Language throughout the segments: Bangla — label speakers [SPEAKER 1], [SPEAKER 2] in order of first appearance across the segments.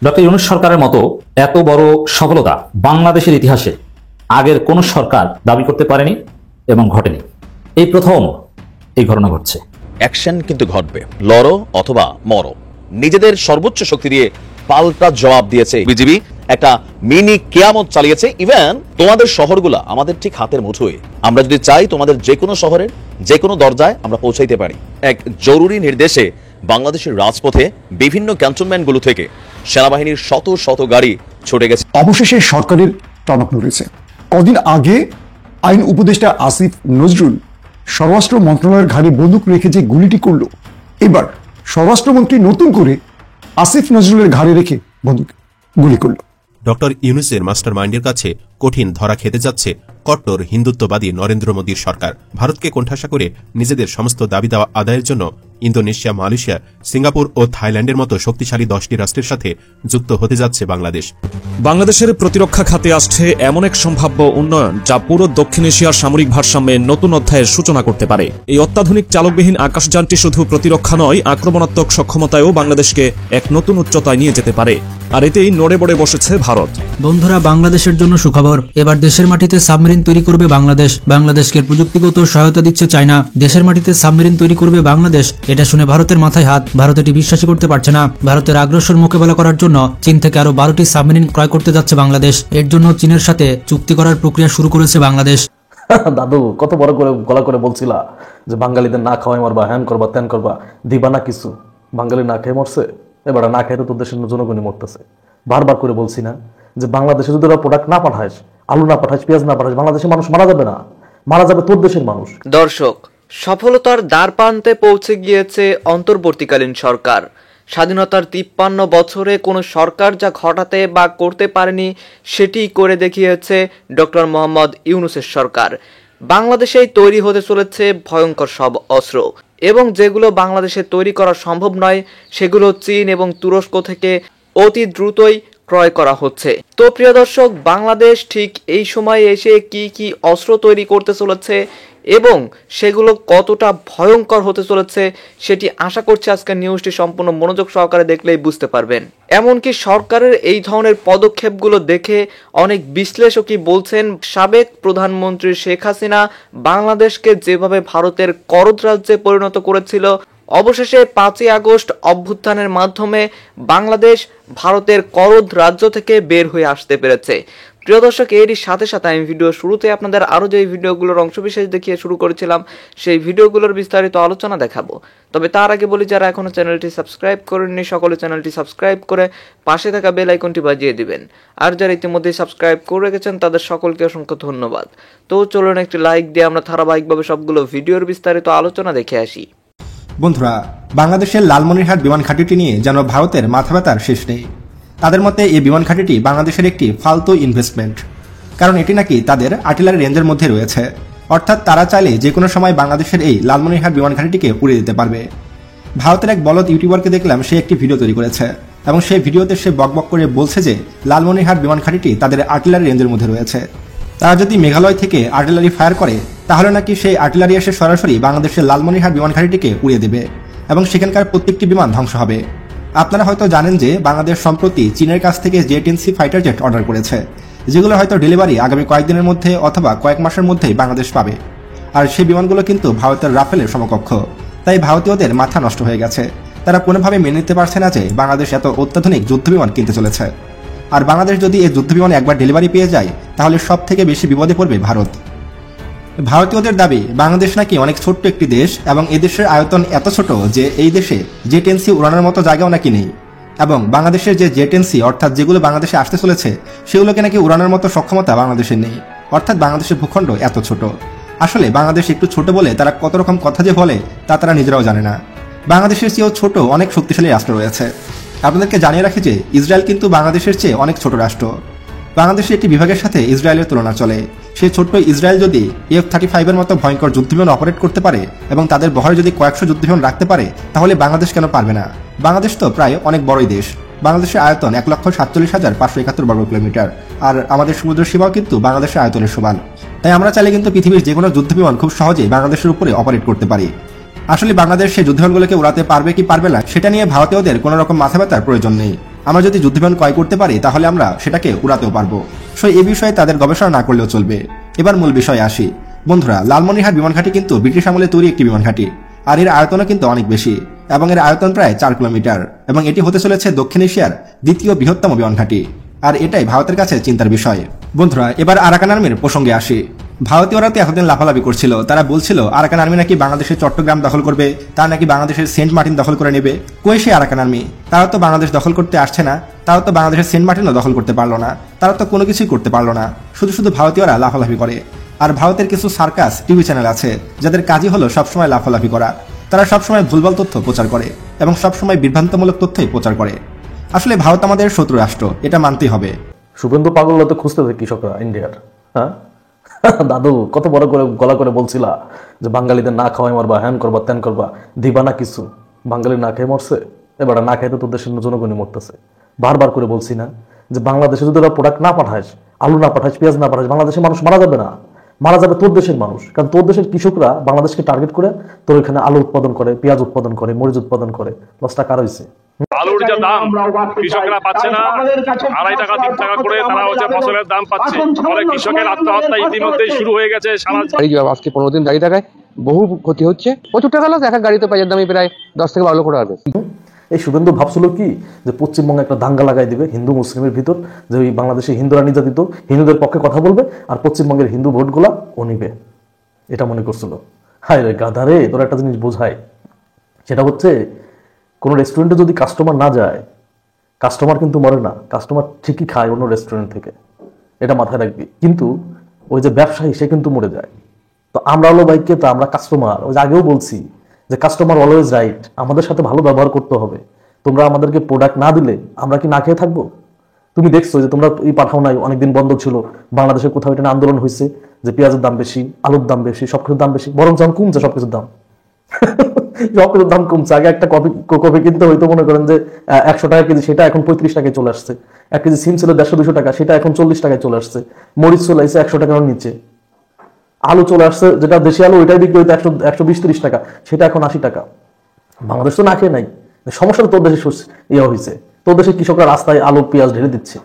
[SPEAKER 1] ডক্টর ইউনূস সরকারের মতো এত বড় সফলতা বাংলাদেশের ইতিহাসে আগের কোন সরকার দাবি করতে পারেনি এবং ঘটেনি। এই প্রথম এই ঘটনা ঘটছে।
[SPEAKER 2] অ্যাকশন কিন্তু ঘটবে, লড়ো অথবা মরো। নিজেদের সর্বোচ্চ শক্তি দিয়ে পাল্টা জবাব দিয়েছে বিজিবি, একটা মিনি কিয়ামত চালিয়েছে। ইভেন তোমাদের শহরগুলা আমাদের ঠিক হাতের মুঠোয়। আমরা যদি চাই তোমাদের যে কোনো শহরের যে কোনো দরজায় আমরা পৌঁছাইতে পারি। এক জরুরি নির্দেশে বাংলাদেশের রাজপথে বিভিন্ন ক্যান্টনমেন্টগুলো থেকে সেনাবাহিনীর শত শত গাড়ি ছুটে গেছে।
[SPEAKER 3] অবশেষে সরকারের টনক নড়েছে। কদিন আগে আইন উপদেষ্টা আসিফ নজরুল স্বরাষ্ট্র মন্ত্রণালয়ের ঘাড়ে বন্দুক রেখে যে গুলিটি করলো, এবার স্বরাষ্ট্রমন্ত্রী নতুন করে আসিফ নজরুলের ঘাড়ে রেখে বন্দুক গুলি করলো।
[SPEAKER 4] ডক্টর ইউনূসের মাস্টার মাইন্ডের কাছে কঠিন ধরা খেতে যাচ্ছে কট্টর হিন্দুত্ববাদী নরেন্দ্র মোদীর সরকার। ভারতকে কোণঠাসা করে নিজেদের সমস্ত দাবি দাওয়া আদায়ের জন্য ইন্দোনেশিয়া, মালয়েশিয়া, সিঙ্গাপুর ও থাইল্যান্ডের মতো শক্তিশালী 10টি রাষ্ট্রের সাথে যুক্ত হতে যাচ্ছে বাংলাদেশ।
[SPEAKER 5] বাংলাদেশের প্রতিরক্ষা খাতে আসছে এমন এক সম্ভাব্য উন্নয়ন যা পুরো দক্ষিণ এশিয়ার সামরিক ভারসাম্যে নতুন অধ্যায়ের সূচনা করতে পারে। এই অত্যাধুনিক চালকবিহীন আকাশযানটি শুধু প্রতিরক্ষা নয়, আক্রমণাত্মক সক্ষমতায়ও বাংলাদেশকে এক নতুন উচ্চতায় নিয়ে যেতে পারে। আর এতেই নড়ে বড়ে বসেছে ভারত।
[SPEAKER 6] বন্ধুরা, বাংলাদেশের জন্য সুখবর। এবার দেশের মাটিতে সাবমেরিন তৈরি করবে বাংলাদেশ। বাংলাদেশকে প্রযুক্তিগত সহায়তা দিচ্ছে চায়না। দেশের মাটিতে সাবমেরিন তৈরি করবে বাংলাদেশ। এটা শুনে ভারতের মাথায় হাত। ভারত এটি বিশ্বাসই করতে পারছে না। ভারতের আগ্রাসন মোকাবেলা করার জন্য চীন থেকে আরো 12টি সাবমেরিন ক্রয় করতে যাচ্ছে বাংলাদেশ। এর জন্য চীনের সাথে চুক্তি করার প্রক্রিয়া শুরু করেছে বাংলাদেশ।
[SPEAKER 7] দাদু কত বড় করে গলা করে বলছিলা যে বাঙালিদের না খাওয়াই মারবা, হ্যান করবা, ত্যান করবা, দিবা না কিছু। বাঙালি না খেয়ে মরছে, এবার না খেয়ে তো তোর দেশের জনগণই মরতেছে। বারবার করে বলছি না যে বাংলাদেশে যদি ওরা প্রোডাক্ট না পাঠাইস, আলু না পাঠাইস, পেঁয়াজ না পাঠাইস, বাংলাদেশের মানুষ মারা যাবে না, মারা যাবে তোর দেশের মানুষ।
[SPEAKER 8] দর্শক, সফলতার দ্বারপ্রান্তে পৌঁছে গিয়েছে অন্তর্বর্তীকালীন সরকার। স্বাধীনতার 53 বছরে কোনো সরকার যা ঘটাতে বা করতে পারেনি সেটি করে দেখিয়েছে ডক্টর মোহাম্মদ ইউনূসের সরকার। বাংলাদেশেই তৈরি হতে চলেছে ভয়ঙ্কর সব অস্ত্র, এবং যেগুলো বাংলাদেশে তৈরি করা সম্ভব নয় সেগুলো চীন এবং তুরস্ক থেকে অতি দ্রুতই ক্রয় করা হচ্ছে। তো প্রিয় দর্শক, বাংলাদেশ ঠিক এই সময়ে এসে কি কি অস্ত্র তৈরি করতে চলেছে এবং সেগুলো কতটা ভয়ঙ্কর হতে চলেছে সেটি আশা করছি আজকের নিউজটি সম্পূর্ণ মনোযোগ সহকারে দেখলেই বুঝতে পারবেন। এমনকি সরকারের এই ধরনের পদক্ষেপগুলো দেখে অনেক বিশ্লেষকই বলছেন সাবেক প্রধানমন্ত্রী শেখ হাসিনা বাংলাদেশকে যেভাবে ভারতের করদ রাজ্যে পরিণত করেছিল, অবশেষে 5ই আগস্ট অভ্যুত্থানের মাধ্যমে বাংলাদেশ ভারতের করদ রাজ্য থেকে বের হয়ে আসতে পেরেছে। প্রিয় দর্শক, এরই সাথে সাথে আমি ভিডিও শুরুতে আপনাদের আরও যে ভিডিওগুলোর অংশবিশেষ দেখিয়ে শুরু করেছিলাম সেই ভিডিওগুলোর বিস্তারিত আলোচনা দেখাবো। তবে তার আগে বলি, যারা এখনো চ্যানেলটি সাবস্ক্রাইব করেননি সকলে চ্যানেলটি সাবস্ক্রাইব করে পাশে থাকা বেল আইকনটি বাজিয়ে দিবেন। আর যারা ইতিমধ্যে সাবস্ক্রাইব করে রেখেছেন তাদের সকলকে অসংখ্য ধন্যবাদ। তো চলুন একটি লাইক দিয়ে আমরা ধারাবাহিকভাবে সবগুলো ভিডিওর বিস্তারিত আলোচনা দেখে আসি।
[SPEAKER 9] বন্ধুরা, বাংলাদেশের লালমনিরহাট বিমান ঘাঁটিটি নিয়ে যেন ভারতের মাথা ব্যথার শেষ নেই। তাদের মতে এই বিমান ঘাঁটিটি বাংলাদেশের একটি ফালতু ইনভেস্টমেন্ট, কারণ এটি নাকি তাদের আর্টিলারি রেঞ্জের মধ্যে রয়েছে। অর্থাৎ তারা চাইলে যে কোনো সময় বাংলাদেশের এই লালমনিরহাট বিমান ঘাঁটিটিকে উড়িয়ে দিতে পারবে। ভারতের এক বলদ ইউটিউবারকে দেখলাম, সে একটি ভিডিও তৈরি করেছে এবং সেই ভিডিওতে সে বকবক করে বলছে যে লালমনিরহাট বিমান ঘাঁটিটি তাদের আর্টিলারি রেঞ্জের মধ্যে রয়েছে। তারা যদি মেঘালয় থেকে আর্টিলারি ফায়ার করে তাহলে নাকি সেই আর্টিলারি এসে সরাসরি বাংলাদেশের লালমনিরহাট বিমান ঘাঁটিটিকে উড়িয়ে দেবে এবং সেখানকার প্রত্যেকটি বিমান ধ্বংস হবে। আপনারা হয়তো জানেন যে বাংলাদেশ সম্প্রতি চীনের কাছ থেকে জেট-10C ফাইটার জেট অর্ডার করেছে, যেগুলো হয়তো ডেলিভারি আগামী কয়েকদিনের মধ্যে অথবা কয়েক মাসের মধ্যেই বাংলাদেশ পাবে। আর সেই বিমানগুলো কিন্তু ভারতের রাফেলের সমকক্ষ। তাই ভারতীয়দের মাথা নষ্ট হয়ে গেছে। তারা কোনোভাবে মেনে নিতে পারছে না যে বাংলাদেশ এত অত্যাধুনিক যুদ্ধবিমান কিনতে চলেছে। আর বাংলাদেশ যদি এই যুদ্ধবিমান একবার ডেলিভারি পেয়ে যায় তাহলে সব থেকে বেশি বিপদে পড়বে ভারত। ভারতীয়দের দাবি, বাংলাদেশ নাকি অনেক ছোট্ট একটি দেশ এবং এদেশের আয়তন এত ছোট যে এই দেশে জেট-10C উড়ানোর মতো জায়গাও নাকি নেই, এবং বাংলাদেশের যে জেট-10C অর্থাৎ যেগুলো বাংলাদেশে আসতে চলেছে সেগুলোকে নাকি উড়ানোর মতো সক্ষমতা বাংলাদেশের নেই। অর্থাৎ বাংলাদেশের ভূখণ্ড এত ছোট। আসলে বাংলাদেশ একটু ছোট বলে তারা কত রকম কথা যে বলে তা তারা নিজেরাও জানে না। বাংলাদেশের চেয়েও ছোট অনেক শক্তিশালী রাষ্ট্র রয়েছে। আপনাদেরকে জানিয়ে রাখি যে ইসরায়েল কিন্তু বাংলাদেশের চেয়ে অনেক ছোট রাষ্ট্র। বাংলাদেশের একটি বিভাগের সাথে ইসরায়েলের তুলনা চলে। সেই ছোট্ট ইসরায়েল যদি F-35 এর মতো ভয়ঙ্কর যুদ্ধবিমান অপারেট করতে পারে এবং তাদের বহরে যদি কয়েকশো যুদ্ধবিমান রাখতে পারে তাহলে বাংলাদেশ কেন পারবে না? বাংলাদেশ তো প্রায় অনেক বড়ই দেশ। বাংলাদেশের আয়তন 1,47,571 বর্গ কিলোমিটার, আর আমাদের সমুদ্র সীমাও কিন্তু বাংলাদেশের আয়তনের সমান। তাই আমরা চাইলে কিন্তু পৃথিবীর যে কোনো যুদ্ধবিমান খুব সহজেই বাংলাদেশের উপরে অপারেট করতে পারি। আসলে বাংলাদেশ সেই যুদ্ধবিমানগুলোকে উড়াতে পারবে কি পারবে না সেটা নিয়ে ভারতীয়দের কোনো রকম মাথা ব্যথার প্রয়োজন নেই। আমরা যদি যুদ্ধবিমান ক্রয় করতে পারি তাহলে আমরা সেটাকে উড়াতেও পারবো। সো এই বিষয়ে তাদের গবেষণা না করলেও চলবে। এবার মূল বিষয়ে আসি। বন্ধুরা, লালমনিরহাট বিমান ঘাঁটি কিন্তু ব্রিটিশ আমলে তৈরি একটি বিমান ঘাঁটি, আর এর আয়তনও কিন্তু অনেক বেশি, এবং এর আয়তন প্রায় 4 কিলোমিটার, এবং এটি হতে চলেছে দক্ষিণ এশিয়ার দ্বিতীয় বৃহত্তম বিমান ঘাঁটি। আর এটাই ভারতের কাছে চিন্তার বিষয়। বন্ধুরা, এবার আরাকান আর্মির প্রসঙ্গে আসি। ভারতীয়রা তো এতদিন লাফালাফি করছিল, তারা বলছিল আরাকান আর্মি নাকি বাংলাদেশের চট্টগ্রাম দখল করবে, তারা নাকি বাংলাদেশের সেন্ট মার্টিন দখল করে নেবে। কই সেই আরাকান আর্মি? তারা তো বাংলাদেশ দখল করতে আসছে না, তারা তো বাংলাদেশের সেন্ট মার্টিনও দখল করতে পারলো না, তারা তো কোনো কিছুই করতে পারলো না। শুধু শুধু ভারতীয়রা লাফালাফি করে। আর ভারতের কিছু সার্কাস টিভি চ্যানেল আছে যাদের কাজই হলো সবসময় লাফালাফি করা। তারা সবসময় ভুলভাল তথ্য প্রচার করে এবং সবসময় বিভ্রান্তমূলক তথ্যই প্রচার করে। আসলে ভারত আমাদের শত্রু রাষ্ট্র, এটা মানতেই হবে।
[SPEAKER 7] শুভেন্দু পাগল তো খুঁজতে থাকে কৃষকরা ইন্ডিয়ার। হ্যাঁ দাদু, কত বড় করে গলা করে বলছিলা যে বাঙালিদের না খাওয়াই মারবা, হ্যান করবা ত্যান করবা, দিবা না কিছু। বাঙালি না খেয়ে মরছে, এবার না খেয়ে তো তোর দেশের জনগণই মরতেছে। বারবার করে বলছি না যে বাংলাদেশে যদি ওরা প্রোডাক্ট না পাঠাস, আলু না পাঠাস, পেঁয়াজ না পাঠাস, বাংলাদেশের মানুষ মারা যাবে না, মারা যাবে তোর দেশের মানুষ। কারণ তোর দেশের কৃষকরা বাংলাদেশকে টার্গেট করে তোর এখানে আলু উৎপাদন করে, পেঁয়াজ উৎপাদন করে, মরিচ উৎপাদন করে। লসটা কার হয়েছে?
[SPEAKER 10] আলুর যে দাম কৃষকরা পাচ্ছে না, 2.5 টাকা 3 টাকা করে তারা হচ্ছে ফসলের দাম পাচ্ছে, ফলে কৃষকের আত্মহত্যা ইতিমধ্যেই শুরু হয়ে গেছে।
[SPEAKER 11] আজকে 15 দিন দাঁড়িয়ে থাকায় বহু ক্ষতি হচ্ছে, প্রচুর টাকা লস। এক গাড়িতে পেঁয়াজের দামই প্রায় 10 থেকে 12 লক্ষ টাকা।
[SPEAKER 7] এই শুভেন্দু ভাবছিল কি যে পশ্চিমবঙ্গে একটা দাঙ্গা লাগাই দিবে হিন্দু মুসলিমের ভিতর, যে ওই বাংলাদেশে হিন্দুরা নির্যাতিত, হিন্দুদের পক্ষে কথা বলবে আর পশ্চিমবঙ্গের হিন্দু ভোটগুলা ও নিবে, এটা মনে করছিল। হায় রে গাধারে, তোর একটা জিনিস বোঝায়, সেটা হচ্ছে কোনো রেস্টুরেন্টে যদি কাস্টমার না যায়, কাস্টমার কিন্তু মরে না, কাস্টমার ঠিকই খায় অন্য রেস্টুরেন্ট থেকে, এটা মাথায় রাখবি। কিন্তু ওই যে ব্যবসায়ী সে কিন্তু মরে যায়। তো আমরা হলো বাইককে, তো আমরা কাস্টমার, ওই যে আগেও বলছি যে কাস্টমার অলওয়েজ রাইট, আমাদের সাথে ভালো ব্যবহার করতে হবে। তোমরা আমাদেরকে প্রোডাক্ট না দিলে আমরা কি না খেয়ে থাকবো? তুমি দেখছো যে তোমরা এই পাঠাও নাই, অনেকদিন বন্ধ ছিল, বাংলাদেশের কোথাও এটা আন্দোলন হয়েছে যে পেঁয়াজের দাম বেশি, আলুর দাম বেশি, সবকিছুর দাম বেশি, বরং যখন কমছে সবকিছুর দাম সবকিছুর দাম কমছে। আগে একটা কফি কিনতে হয়তো মনে করেন যে 100 টাকা কেজি, সেটা এখন 35 টাকায় চলে আসছে। 1 কেজি সিম ছিল 150-200 টাকা, সেটা এখন 40 টাকায় চলে আসছে। মরিচ চলে আসছে 100 টাকার নিচে। আলু চলে আসছে, যেটা দেশি আলু ওইটাই বিক্রি হইতো 120-130 টাকা, সেটা এখন 80 টাকা। বাংলাদেশ তো না খেয়ে নাই, সমস্যাটা তোর দেশে ইয়ে হয়েছে। তোর দেশের কৃষকরা রাস্তায় আলু পেঁয়াজ ঢেলে দিচ্ছে।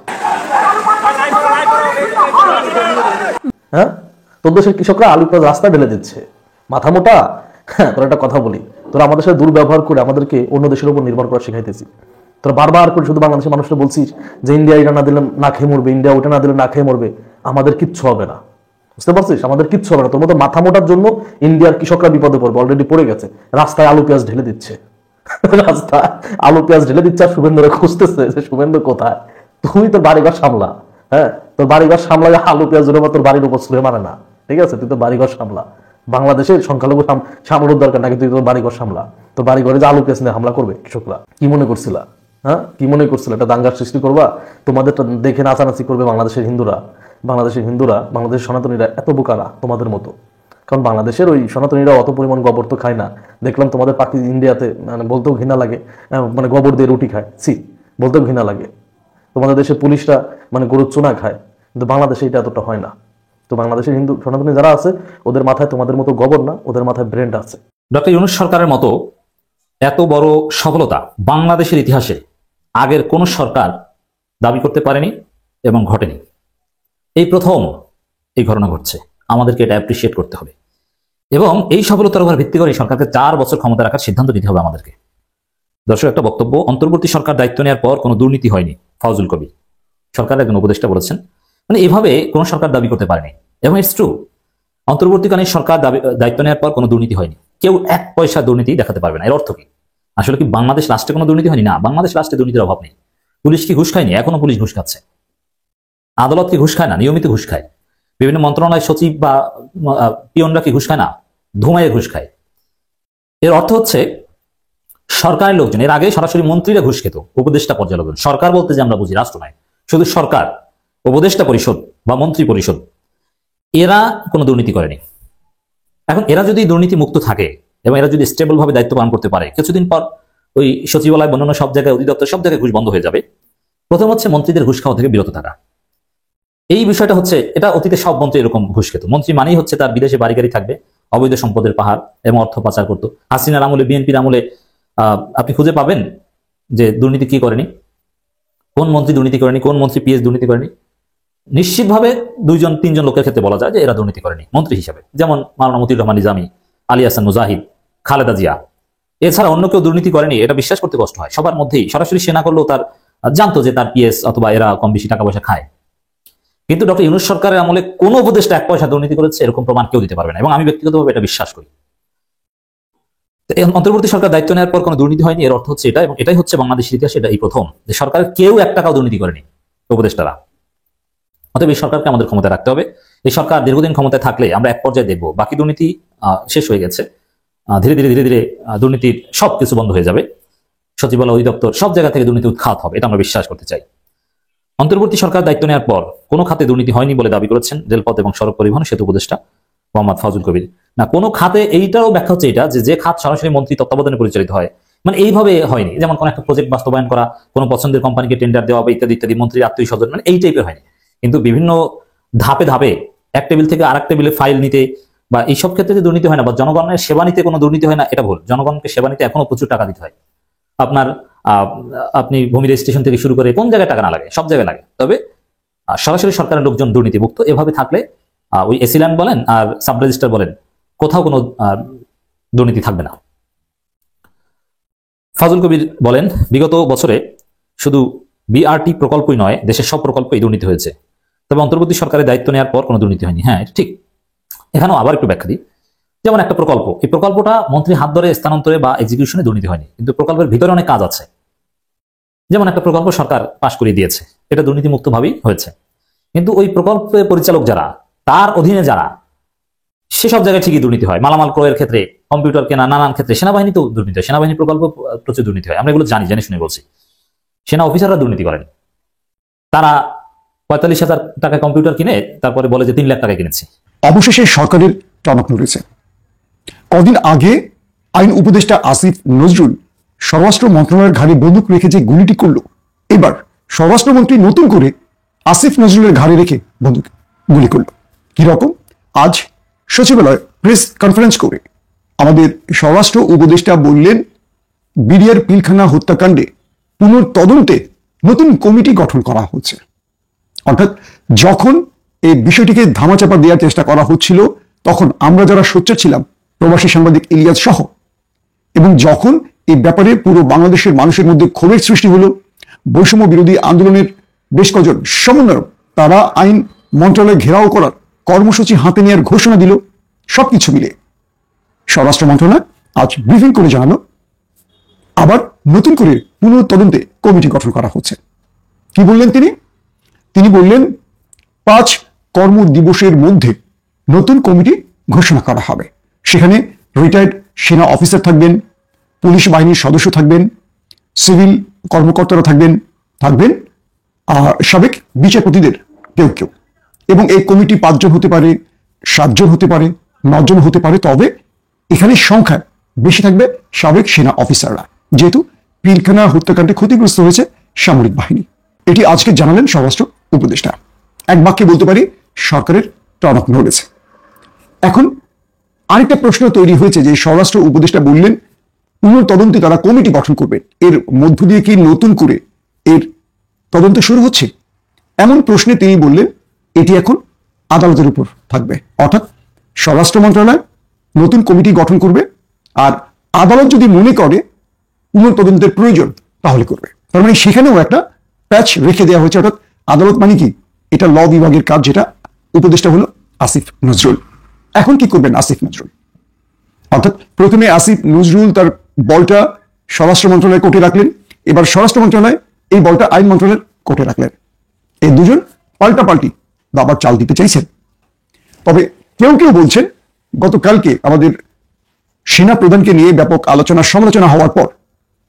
[SPEAKER 7] হ্যাঁ, তোর দেশের কৃষকরা আলু পেঁয়াজ রাস্তায় ঢেলে দিচ্ছে। মাথা মোটা। হ্যাঁ, তোর একটা কথা বলি, তোরা আমাদের সাথে দুর্ব্যবহার করে আমাদেরকে অন্য দেশের উপর নির্ভর করা শিখাইতেছি। তোরা বারবার করে শুধু বাংলাদেশের মানুষরা বলছিস যে ইন্ডিয়া এটা না দিলে না খেয়ে মরবে, ইন্ডিয়া ওটা না দিলে না খেয়ে মরবে। আমাদের কিচ্ছু হবে না, বুঝতে পারছিস? আমাদের কিচ্ছু হবে না। তোর মতো মাথা মোটার জন্য ইন্ডিয়ার কৃষকরা বিপদে পড়বে, অলরেডি পড়ে গেছে। রাস্তায় আলু পেঁয়াজ ঢেলে দিচ্ছে, রাস্তায় আলু পেঁয়াজ ঢেলে দিচ্ছে, আর শুভেন্দুরা খুঁজতেছে যে শুভেন্দু কোথায়। তুই তোর বাড়িঘর সামলা। হ্যাঁ, তোর বাড়িঘর সামলা, আলু পেঁয়াজ তোর বাড়ির উপর ছুঁড়ে মারে না, ঠিক আছে? তুই তো বাড়িঘর সামলা। বাংলাদেশের সংখ্যালঘু সামলানোর দরকার নাকি, তুই তোর বাড়িঘর সামলা। তোর বাড়িঘরে যে আলু পেঁয়াজ নিয়ে হামলা করবে কৃষকরা, কি মনে করছিলা? হ্যাঁ, কি মনে করছিল? একটা দাঙ্গার সৃষ্টি করবা, তোমাদের দেখে নাচানাচি করবে বাংলাদেশের হিন্দুরা। বাংলাদেশের সনাতনীরা এত বোকারা তোমাদের মতো। কারণ বাংলাদেশের ওই সনাতনীরা অত পরিমাণ গোবর তো খায় না। দেখলাম তোমাদের ইন্ডিয়াতে, মানে বলতেও ঘৃণা লাগে, মানে গোবর দিয়ে রুটি খায়, বলতেও ঘৃণা লাগে। তোমাদের দেশের পুলিশরা মানে গরুর চুনা খায়, কিন্তু বাংলাদেশে এটা এতটা হয় না। তো বাংলাদেশের হিন্দু সনাতনী যারা আছে, ওদের মাথায় তোমাদের মতো গোবর না, ওদের মাথায় ব্রেন্ড আছে।
[SPEAKER 1] ডক্টর ইউনূস সরকারের মতো এত বড় সফলতা বাংলাদেশের ইতিহাসে আগের কোন সরকার দাবি করতে পারেনি এবং ঘটেনি। এই প্রথম এই ঘটনা ঘটছে, আমাদেরকে এটা অ্যাপ্রিসিয়েট করতে হবে। এবং এই সফলতার উপর ভিত্তি করে সরকারকে 4 বছর ক্ষমতা রাখার সিদ্ধান্ত নিতে হবে আমাদেরকে। দর্শক, একটা বক্তব্য, অন্তর্বর্তী সরকার দায়িত্ব নেওয়ার পর কোনো দুর্নীতি হয়নি, ফাউজুল কবির সরকারের একজন উপদেষ্টা বলেছেন। মানে এভাবে কোন সরকার দাবি করতে পারেনি, এবং ইটস ট্রু। অন্তর্বর্তীকালীন সরকার দায়িত্ব নেওয়ার পর কোনো দুর্নীতি হয়নি, কেউ 1 পয়সা দুর্নীতি দেখাতে পারবে না। এর অর্থ কি? আসলে কি বাংলাদেশ রাষ্ট্রে কোনো দুর্নীতি হয়নি? না, বাংলাদেশ রাষ্ট্রে দুর্নীতির অভাব নেই। পুলিশ কি ঘুষ খায়নি? এখনো পুলিশ ঘুষ খাচ্ছে। আদালত কি ঘুষ খায় না? নিয়মিত ঘুষ খায়। বিভিন্ন মন্ত্রণালয় সচিব বা পিয়নরা কি ঘুষ খায় না? ধুমাইয়ে ঘুষ খায়। এর অর্থ হচ্ছে সরকারের লোকজন, এর আগে সরাসরি মন্ত্রীরা ঘুষ খেত, উপদেষ্টা পর্যায়ের লোকজন। সরকার বলতে যে আমরা বুঝি রাষ্ট্র নয়, শুধু সরকার, উপদেষ্টা পরিষদ বা মন্ত্রী পরিষদ, এরা কোনো দুর্নীতি করেনি। এখন এরা যদি দুর্নীতি মুক্ত থাকে এবং এরা যদি স্টেবল ভাবে দায়িত্ব পালন করতে পারে, কিছুদিন পর ওই সচিবালয়, অন্যান্য সব জায়গায়, অধিদপ্তর, সব জায়গায় ঘুষ বন্ধ হয়ে যাবে। প্রথম হচ্ছে মন্ত্রীদের ঘুষ খাওয়া থেকে বিরত থাকা। এই বিষয়টা হচ্ছে, এটা অতীতে সব মন্ত্রী এরকম ঘুষ খেত। মন্ত্রী মানেই হচ্ছে তার বিদেশে বাড়ি গাড়ি থাকবে, অবৈধ সম্পদের পাহাড় এবং অর্থ পাচার করতো। হাসিনার আমলে, বিএনপির আমলে আপনি খুঁজে পাবেন যে দুর্নীতি কি করেনি? কোন মন্ত্রী দুর্নীতি করেনি, কোন মন্ত্রী পিএস দুর্নীতি করেনি? নিশ্চিতভাবে 2-3 লোকের ক্ষেত্রে বলা যায় যে এরা দুর্নীতি করেনি মন্ত্রী হিসাবে, যেমন মাওলানা মতিউর রহমান নিজামী, আলী হাসান মুজাহিদ, খালেদা জিয়া। এছাড়া অন্য কেউ দুর্নীতি করেনি এটা বিশ্বাস করতে কষ্ট হয়। সবার মধ্যেই সরাসরি সেনা করলেও তার জানতো যে তার পিএস অথবা এরা কম বেশি টাকা পয়সা খায়। কিন্তু ডক্টর ইউনূস সরকারের আমলে কোনো উপদেষ্টা 1 পয়সা দুর্নীতি করেছে এরকম প্রমাণ কেউ দিতে পারবে না, এবং আমি ব্যক্তিগতভাবে এটা বিশ্বাস করি। অন্তর্বর্তী সরকার দায়িত্ব নেওয়ার পর কোনো দুর্নীতি হয়নি, এর অর্থ হচ্ছে এটা, এবং এটাই হচ্ছে বাংলাদেশের ইতিহাসে এটা এই প্রথম যে সরকারের কেউ 1 টাকাও দুর্নীতি করেনি, উপদেষ্টারা। অতএব এই সরকারকে আমাদের ক্ষমতায় রাখতে হবে। এই সরকার দীর্ঘদিন ক্ষমতায় থাকলে আমরা এক পর্যায়ে দেখবো বাকি দুর্নীতি শেষ হয়ে গেছে, ধীরে ধীরে দুর্নীতির সবকিছু বন্ধ হয়ে যাবে, সচিবালয়, অধিদপ্তর সব জায়গা থেকে দুর্নীতি উৎখাত হবে, এটা আমরা বিশ্বাস করতে চাই। অন্তর্বর্তী সরকার দায়িত্ব নেওয়ার পর কোনো খাতে দুর্নীতি হয়নি বলে দাবি করেছেন রেলপথ এবং সড়ক পরিবহন সেতু উপদেষ্টা মোহাম্মদ ফাজুল কবির। না, কোনো খাতে, এইটাও ব্যাখ্যা হচ্ছে এটা যে খাত সরাসরি মন্ত্রী তত্ত্বাবধানে পরিচালিত হয়, মানে এইভাবে হয়নি, যেমন কোন একটা প্রজেক্ট বাস্তবায়ন করা, কোনো পছন্দের কোম্পানিকে টেন্ডার দেওয়া বা ইত্যাদি ইত্যাদি, মন্ত্রীর আত্মীয় স্বজন, মানে এই টাইপের হয়নি। কিন্তু বিভিন্ন ধাপে ধাপে এক টেবিল থেকে আরেক টেবিলে ফাইল নিতে বা এইসব ক্ষেত্রে যে দুর্নীতি হয় না, বা জনগণের সেবা নিতে কোনো দুর্নীতি হয় না, এটা ভুল। জনগণকে সেবা নিতে এখনো প্রচুর টাকা দিতে হয়। আপনি ভূমি রেজিস্ট্রেশন থেকে শুরু করে কোন জায়গায় টাকা না লাগে, সব জায়গায় লাগে। তবে সরাসরি সরকারের লোকজন দুর্নীতিমুক্ত, এভাবে থাকলে ওই এসিল্যান্ড বলেন আর সাব রেজিস্টার বলেন, কোথাও কোনো দুর্নীতি থাকবে না। ফাজুল কবির বলেন, বিগত বছরে শুধু বিআরটি প্রকল্পই নয়, দেশের সব প্রকল্পই দুর্নীতি হয়েছে, তবে অন্তর্বর্তী সরকারের দায়িত্ব নেওয়ার পর কোনো দুর্নীতি হয়নি। হ্যাঁ, ঠিক। এখানেও আবার একটু ব্যাখ্যা দিই। যেমন একটা প্রকল্প, এই প্রকল্পটা মন্ত্রী হাত ধরে স্থানান্তরে বা এক্সিকিউশনে দুর্নীতি হয়নি, কিন্তু প্রকল্পের ভিতরে অনেক কাজ আছে। যেমন একটা প্রকল্প সরকার পাশ করিয়ে দিয়েছে, এটা দুর্নীতিমুক্ত ভাবেই হয়েছে, কিন্তু ওই প্রকল্পের পরিচালক যারা, তার অধীনে যারা, সেসব জায়গায় ঠিকই দুর্নীতি হয়। মালামাল ক্রয়ের ক্ষেত্রে, কম্পিউটার কেনা, নানান ক্ষেত্রে। সেনাবাহিনীতেও দুর্নীতি হয়, সেনাবাহিনী প্রকল্প প্রচুর দুর্নীতি হয়, আমরা এগুলো জেনে শুনে বলছি। সেনা অফিসাররা দুর্নীতি করেন, তারা 45,000 টাকা কম্পিউটার কিনে তারপরে বলে যে 3 লাখ টাকায় কিনেছি।
[SPEAKER 3] অবশেষে সরকারের টনক নড়েছে। কদিন আগে আইন উপদেষ্টা আসিফ নজরুল স্বরাষ্ট্র মন্ত্রণালয়ের ঘাড়ে বন্দুক রেখে যে গুলিটি করলো, এবার স্বরাষ্ট্রমন্ত্রী নতুন করে আসিফ নজরুলের ঘাড়ে রেখে বন্দুক গুলি করলো। কি রকম? আজ সচিবালয় প্রেস কনফারেন্স করে আমাদের স্বরাষ্ট্র উপদেষ্টা বললেন, বিডিআর পিলখানা হত্যাকাণ্ডে পুনর্তদন্তে নতুন কমিটি গঠন করা হচ্ছে। অর্থাৎ যখন এই বিষয়টিকে ধামাচাপা দেওয়ার চেষ্টা করা হচ্ছিল, তখন আমরা যারা সোচ্চার ছিলাম, প্রবাসী সাংবাদিক ইলিয়াস সহ, এবং যখন এই ব্যাপারে পুরো বাংলাদেশের মানুষের মধ্যে ক্ষোভের সৃষ্টি হলো, বৈষম্য বিরোধী আন্দোলনের বেশ কজন সমন্বয়ক তারা আইন মন্ত্রণালয় ঘেরাও করার কর্মসূচি হাতে নেওয়ার ঘোষণা দিল, সবকিছু মিলে স্বরাষ্ট্র মন্ত্রণালয় আজ ব্রিফিং করে জানালো আবার নতুন করে পুনঃতদন্তে কমিটি গঠন করা হচ্ছে। কি বললেন তিনি বললেন 5 কর্মদিবসের মধ্যে নতুন কমিটি ঘোষণা করা হবে। সেখানে রিটায়ার্ড সেনা অফিসার থাকবেন, পুলিশ বাহিনীর সদস্য থাকবেন, সিভিল কর্মকর্তারা থাকবেন সাবেক বিচারপতিদের কেউ, এবং এই কমিটি 5 জন হতে পারে, 7 জন হতে পারে, 9 জন হতে পারে। তবে এখানে সংখ্যা বেশি থাকবে সাবেক সেনা অফিসাররা, যেহেতু পিলখানা হত্যাকাণ্ডে ক্ষতিগ্রস্ত হয়েছে সামরিক বাহিনী। এটি আজকে জানালেন স্বরাষ্ট্র উপদেষ্টা। এক বাক্যে বলতে পারি সরকারের টনক নড়েছে। এখন আরেকটা প্রশ্ন তৈরি হয়েছে যে স্বরাষ্ট্র উপদেষ্টা বললেন পুনঃতদন্তে তারা কমিটি গঠন করবেন, এর মধ্য দিয়ে কি নতুন করে এর তদন্ত শুরু হচ্ছে? এমন প্রশ্নে তিনি বললেন এটি এখন আদালতের উপর থাকবে। অর্থাৎ স্বরাষ্ট্র মন্ত্রণালয় নতুন কমিটি গঠন করবে, আর আদালত যদি মনে করে পুনঃতদন্তের প্রয়োজন তাহলে করবে। তার মানে সেখানেও একটা প্যাচ রেখে দেওয়া হয়েছে। অর্থাৎ আদালত মানে কি? এটা ল বিভাগের কাজ, যেটা উপদেষ্টা হলো আসিফ নজরুল। এখন কি করবেন আসিফ নজরুল? অর্থাৎ প্রথমে আসিফ নজরুল তার বলটা স্বরাষ্ট্র মন্ত্রণালয় কোর্টে রাখলেন, এবার স্বরাষ্ট্র মন্ত্রণালয় এই বলটা আইন মন্ত্রণালয়ের কোর্টে রাখলেন। এই দুজন পাল্টাপাল্টি দাবার চাল দিতে চাইছেন। তবে কেউ বলছেন গতকালকে আমাদের সেনা প্রধানকে নিয়ে ব্যাপক আলোচনা সমালোচনা হওয়ার পর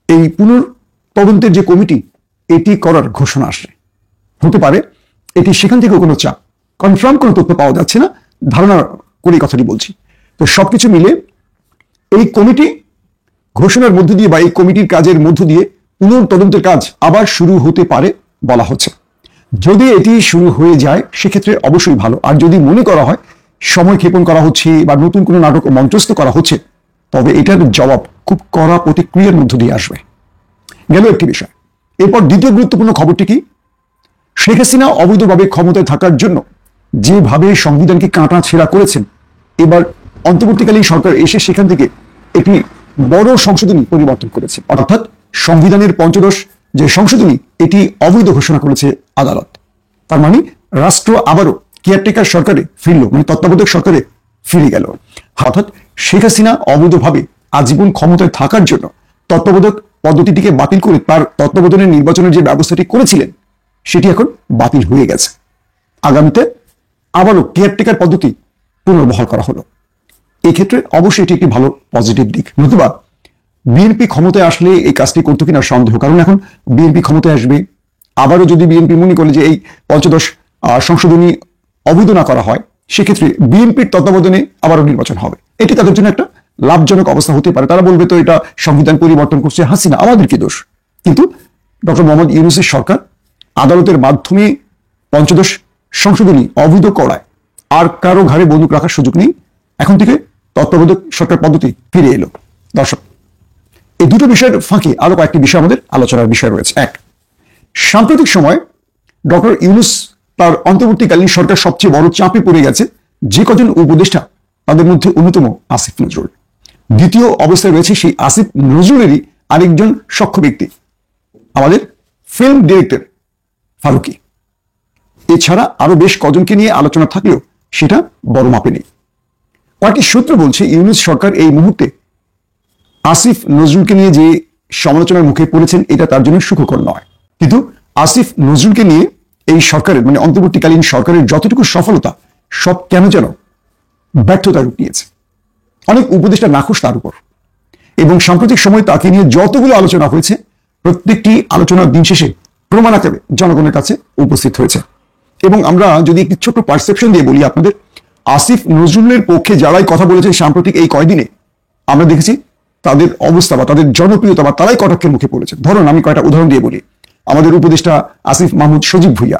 [SPEAKER 3] এই পুনঃতদন্তের যে কমিটি, এটি করার ঘোষণা আসে। হতে পারে এটি সেখান থেকে কোনো চাপ, কনফার্ম কোনো তথ্য পাওয়া যাচ্ছে না, ধারণা করে কথাটি বলছি। তো সবকিছু মিলে এই কমিটি ঘোষণার মধ্য দিয়ে বা এই কমিটির কাজের মধ্য দিয়ে পুনঃতদন্তের কাজ আবার শুরু হতে পারে বলা হচ্ছে। যদি এটি শুরু হয়ে যায় সেক্ষেত্রে অবশ্যই ভালো, আর যদি মনে করা হয় সময় ক্ষেপণ করা হচ্ছে বা নতুন কোনো নাটক মঞ্চস্থ করা হচ্ছে, তবে এটার জবাব খুব কড়া প্রতিক্রিয়ার মধ্য দিয়ে আসবে। গেল একটি বিষয়। এরপর দ্বিতীয় গুরুত্বপূর্ণ খবরটি কি? শেখ হাসিনা অবৈধভাবে ক্ষমতায় থাকার জন্য যেভাবে সংবিধানকে কাঁটা ছেঁড়া করেছেন, এবার অন্তর্বর্তীকালীন সরকার এসে সেখান থেকে একটি বড় সংশোধনী পরিবর্তন করেছে। অর্থাৎ সংবিধানের পঞ্চদশ যে সংশোধনী, এটি অবৈধ ঘোষণা করেছে আদালত। তার মানে রাষ্ট্র আবারও কেয়ারটেকার সরকারে ফিরল, মানে তত্ত্বাবধায়ক সরকারে ফিরে গেল। অর্থাৎ শেখ হাসিনা অবৈধভাবে আজীবন ক্ষমতায় থাকার জন্য তত্ত্বাবধায়ক পদ্ধতিটিকে বাতিল করে তার তত্ত্বাবধানের নির্বাচনের যে ব্যবস্থাটি করেছিলেন সেটি এখন বাতিল হয়ে গেছে। আগামীতে আবারও কেয়ারটেকার পদ্ধতি পুনর্বহাল করা হলো। এই ক্ষেত্রে অবশ্যই এটি একটি ভালো পজিটিভ দিক। নতুবা বিএনপি ক্ষমতায় আসলে এই কাজটি করতো কিনা সন্দেহ, কারণ এখন বিএনপি ক্ষমতায় আসবে, আবারও যদি বিএনপি মনে করে যে এই পঞ্চদশ সংশোধনী অবৈধ না করা হয়, সেক্ষেত্রে বিএনপির তত্ত্বাবধানে আবারও নির্বাচন হবে। এটি তাদের জন্য একটা লাভজনক অবস্থা হতে পারে। তারা বলবে তো এটা সংবিধান পরিবর্তন করছে হাসিনা, আমাদের কি দোষ? কিন্তু ডক্টর মোহাম্মদ ইউনূসের সরকার আদালতের মাধ্যমে পঞ্চদশ সংশোধনী অবৈধ করায় আর কারো ঘাড়ে বন্দুক রাখার সুযোগ নেই। এখন থেকে তত্ত্বাবধায়ক সরকার পদ্ধতি ফিরে এলো। দর্শক, এই দুটো বিষয়ের ফাঁকে আরো কয়েকটি বিষয় আমাদের আলোচনার বিষয় রয়েছে। এক, সাম্প্রতিক সময় ডক্টর ইউনূস তার অন্তর্বর্তীকালীন সরকার সবচেয়ে বড় চাপে পড়ে গেছে যে কজন উপদেষ্টা, তাদের মধ্যে অন্যতম আসিফ নজরুল। দ্বিতীয় অবস্থায় রয়েছে সেই আসিফ নজরুলেরই আরেকজন সখ্য ব্যক্তি, আমাদের ফিল্ম ডিরেক্টর ফারুকী। এছাড়া আরো বেশ কজনকে নিয়ে আলোচনা থাকলেও সেটা বড় মাপে নেই। কয়েকটি সূত্র বলছে ইউনূস সরকার এই মুহূর্তে আসিফ নজরুলকে নিয়ে যে সমালোচনার মুখে পড়েছেন এটা তার জন্য সুখকর নয়। কিন্তু আসিফ নজরুলকে নিয়ে এই সরকারের, মানে অন্তর্বর্তীকালীন সরকারের যতটুকু সফলতা, সব কেন যেন ব্যর্থতার রূপ নিয়েছে। অনেক উপদেষ্টা নাখোশ তার উপর, এবং সাম্প্রতিক সময় তাকে নিয়ে যতগুলো আলোচনা হয়েছে প্রত্যেকটি আলোচনার দিন শেষে প্রমাণ আকারে জনগণের কাছে উপস্থিত হয়েছে। এবং আমরা যদি একটি ছোট্ট পারসেপশন দিয়ে বলি আপনাদের, আসিফ নজরুলের পক্ষে যারাই কথা বলেছেন সাম্প্রতিক এই কয়দিনে, আমরা দেখেছি তাদের অবস্থা বা তাদের জনপ্রিয়তা বা তারাই কটাক্ষের মুখে পড়েছে। ধরুন আমি কয়েকটা উদাহরণ দিয়ে বলি। আমাদের উপদেষ্টা আসিফ মাহমুদ সজীব ভুইয়া,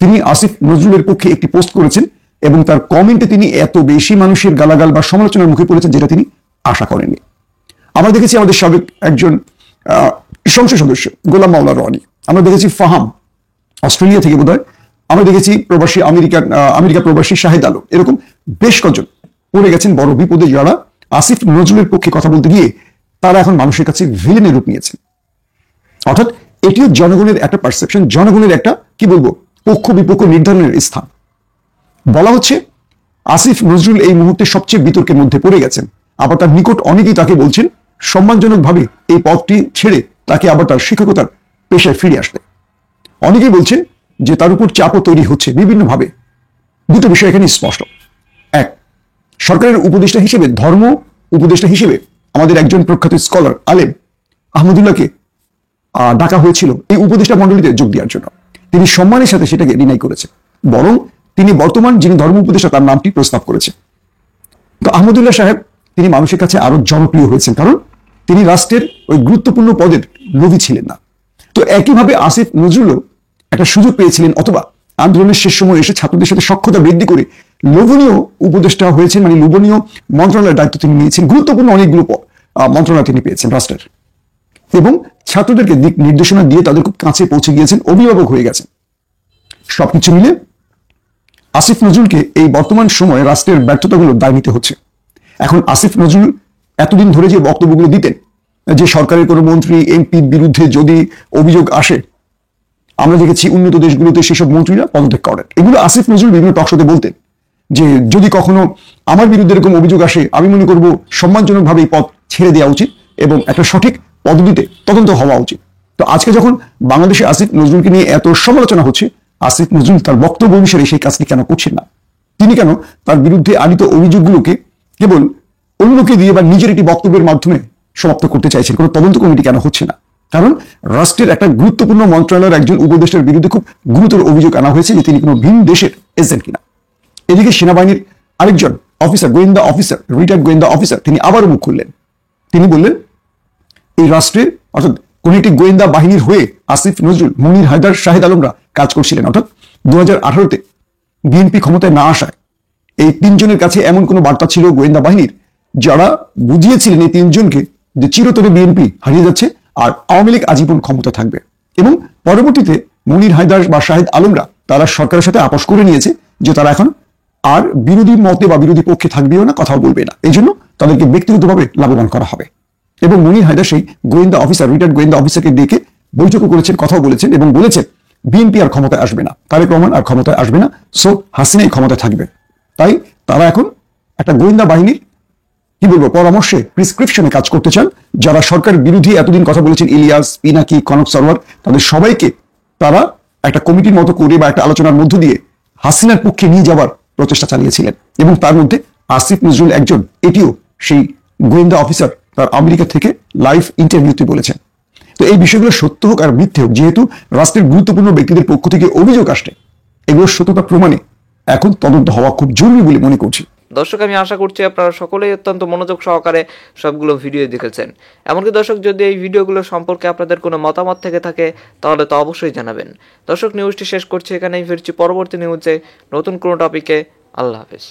[SPEAKER 3] তিনি আসিফ নজরুলের পক্ষে একটি পোস্ট করেছেন এবং তার কমেন্টে তিনি এত বেশি মানুষের গালাগাল বা সমালোচনার মুখে পড়েছেন যেটা তিনি আশা করেননি। আমরা দেখেছি আমাদের সাবেক একজন সংসদ সদস্য গোলাম মাওলা রনি, আমরা দেখেছি ফাহাম অস্ট্রেলিয়া থেকে বোধহয়, আমরা দেখেছি প্রবাসী আমেরিকা প্রবাসী শাহেদ আলম, এরকম বেশ কজন পড়ে গেছেন বড় বিপদে, যারা আসিফ নজরুলের পক্ষে কথা বলতে গিয়ে তারা এখন মানুষের কাছে ভিলেনের রূপ নিয়েছেন। অর্থাৎ এটিও জনগণের একটা পারসেপশন, জনগণের একটা কি বলবো পক্ষ বিপক্ষ নির্ধারণের স্থান। বলা হচ্ছে আসিফ নজরুল এই মুহূর্তে সবচেয়ে বিতর্কের মধ্যে পড়ে গেছেন। আবার তার নিকট অনেকেই তাকে বলছেন সম্মানজনকভাবে এই পদটি ছেড়ে তাকে আবার তার শিক্ষকতার পেশায় ফিরে আসতে। অনেকেই বলছেন যে তার উপর চাপও তৈরি হচ্ছে বিভিন্নভাবে। দুটো বিষয় এখানে স্পষ্ট। এক, সরকারের উপদেষ্টা হিসেবে, ধর্ম উপদেষ্টা হিসেবে আমাদের একজন প্রখ্যাত স্কলার আলেম আহমদুল্লাহকে ডাকা হয়েছিল এই উপদেষ্টা মণ্ডলীতে যোগ দেওয়ার জন্য। তিনি সম্মানের সাথে সেটাকে ডিনাই করেছেন, বরং তিনি বর্তমান যিনি ধর্ম উপদেষ্টা তার নামটি প্রস্তাব করেছে। তো আহমদুল্লাহ সাহেব তিনি মানুষের কাছে আরো জনপ্রিয় হয়েছেন, কারণ তিনি রাষ্ট্রের ওই গুরুত্বপূর্ণ পদের লোভী ছিলেন না। তো একইভাবে আসিফ নজরুলও একটা সুযোগ পেয়েছিলেন, অথবা আন্দোলনের শেষ সময় এসে ছাত্রদের সাথে সখ্যতা বৃদ্ধি করে লোভনীয় উপদেষ্টা হয়েছেন, মানে লোভনীয় মন্ত্রণালয়ের দায়িত্ব তিনি নিয়েছেন। গুরুত্বপূর্ণ অনেকগুলো মন্ত্রণালয় তিনি পেয়েছেন রাষ্ট্রের, এবং ছাত্রদেরকে দিক নির্দেশনা দিয়ে তাদের খুব কাছে পৌঁছে গিয়েছেন, অভিভাবক হয়ে গেছেন। সবকিছু মিলে আসিফ নজরুলকে এই বর্তমান সময়ে রাষ্ট্রের ব্যর্থতাগুলো দায় নিতে হচ্ছে। এখন আসিফ নজরুল এতদিন ধরে যে বক্তব্যগুলো দিতেন যে সরকারের কোনো মন্ত্রী এমপির বিরুদ্ধে যদি অভিযোগ আসে, আমরা দেখেছি উন্নত দেশগুলোতে সেসব মন্ত্রীরা পদত্যাগ করেন। এগুলো আসিফ নজরুল বিভিন্ন টকশোতে বলতেন যে যদি কখনো আমার বিরুদ্ধে এরকম অভিযোগ আসে, আমি মনে করব সম্মানজনকভাবে এই পদ ছেড়ে দেওয়া উচিত এবং একটা সঠিক পদ্ধতিতে তদন্ত হওয়া উচিত। তো আজকে যখন বাংলাদেশে আসিফ নজরুলকে নিয়ে এত সমালোচনা হচ্ছে, আসিফ নজরুল তার বক্তব্য অনুসারে সেই কাজটি কেন করছেন না? তিনি কেন তার বিরুদ্ধে আনিত অভিযোগগুলোকে কেবল অন্যকে দিয়ে বা নিজের একটি বক্তব্যের মাধ্যমে সমাপ্ত করতে চাইছেন? কোনো তদন্ত কমিটি কেন হচ্ছে না? কারণ রাষ্ট্রের একটা গুরুত্বপূর্ণ মন্ত্রণালয়ের একজন উপদেষ্টার বিরুদ্ধে খুব গুরুতর অভিযোগ আনা হয়েছে যে তিনি কোনো ভিন দেশের এজেন্ট কিনা। এদিকে সেনাবাহিনীর আরেকজন অফিসার, গোয়েন্দা অফিসার, রিটায়ার্ড গোয়েন্দা অফিসার, তিনি আবারও মুখ খুললেন। তিনি বললেন এই রাষ্ট্রের অর্থাৎ কোন একটি গোয়েন্দা বাহিনীর হয়ে আসিফ নজরুল, মনির হায়দার, শাহেদ আলমরা কাজ করছিলেন। অর্থাৎ 2018-তে বিএনপি ক্ষমতায় না আসায় এই তিনজনের কাছে এমন কোনো বার্তা ছিল গোয়েন্দা বাহিনীর, যারা বুঝিয়েছিলেন এই তিনজনকে যে চিরতরে বিএনপি হারিয়ে যাচ্ছে আর আওয়ামী লীগ আজীবন ক্ষমতা থাকবে। এবং পরবর্তীতে মনির হায়দার বা শাহিদ আলমরা তারা সরকারের সাথে আপোষ করে নিয়েছে যে তারা এখন আর বিরোধী মতে বা বিরোধী পক্ষে থাকবেও না, কথাও বলবে না। এই জন্য তাদেরকে ব্যক্তিগতভাবে লাভবান করা হবে। এবং মনির হায়দার সেই গোয়েন্দা অফিসার, রিটায়ার্ড গোয়েন্দা অফিসারকে ডেকে বৈঠকও করেছেন, কথাও বলেছেন এবং বলেছেন বিএনপি আর ক্ষমতায় আসবে না, তারেক রহমান আর ক্ষমতায় আসবে না, সো হাসিনাই ক্ষমতায় থাকবে। তাই তারা এখন একটা গোয়েন্দা বাহিনীর কি বলবো পরামর্শে, প্রিসক্রিপশনে কাজ করতে চান। যারা সরকার বিরোধী এতদিন কথা বলেছেন, ইলিয়াস, পিনাকি, কনক সরোয়ার, তাদের সবাইকে তারা একটা কমিটির মতো করে বা একটা আলোচনার মধ্য দিয়ে হাসিনার পক্ষে নিয়ে যাওয়ার প্রচেষ্টা চালিয়েছিলেন। এবং তার মধ্যে আসিফ নজরুল একজন, এটিও সেই গোয়েন্দা অফিসার তার আমেরিকা থেকে লাইভ ইন্টারভিউতে বলেছেন। তো এই বিষয়গুলো সত্য হোক আর মিথ্যে হোক, যেহেতু রাষ্ট্রের গুরুত্বপূর্ণ ব্যক্তিদের পক্ষ থেকে অভিযোগ আসছে, এগুলোর সত্যতা প্রমাণে এখন তদন্ত হওয়া খুব জরুরি বলে মনে করছি।
[SPEAKER 8] দর্শক, আমি আশা করছি আপনারা সকলেই অত্যন্ত মনোযোগ সহকারে সবগুলো ভিডিও দেখেছেন। এমনকি দর্শক, যদি এই ভিডিওগুলো সম্পর্কে আপনাদের কোনো মতামত থেকে থাকে তাহলে তো অবশ্যই জানাবেন। দর্শক, নিউজটি শেষ করছি এখানেই, ফিরছি পরবর্তী নিউজে নতুন কোনো টপিকে। আল্লাহ হাফেজ।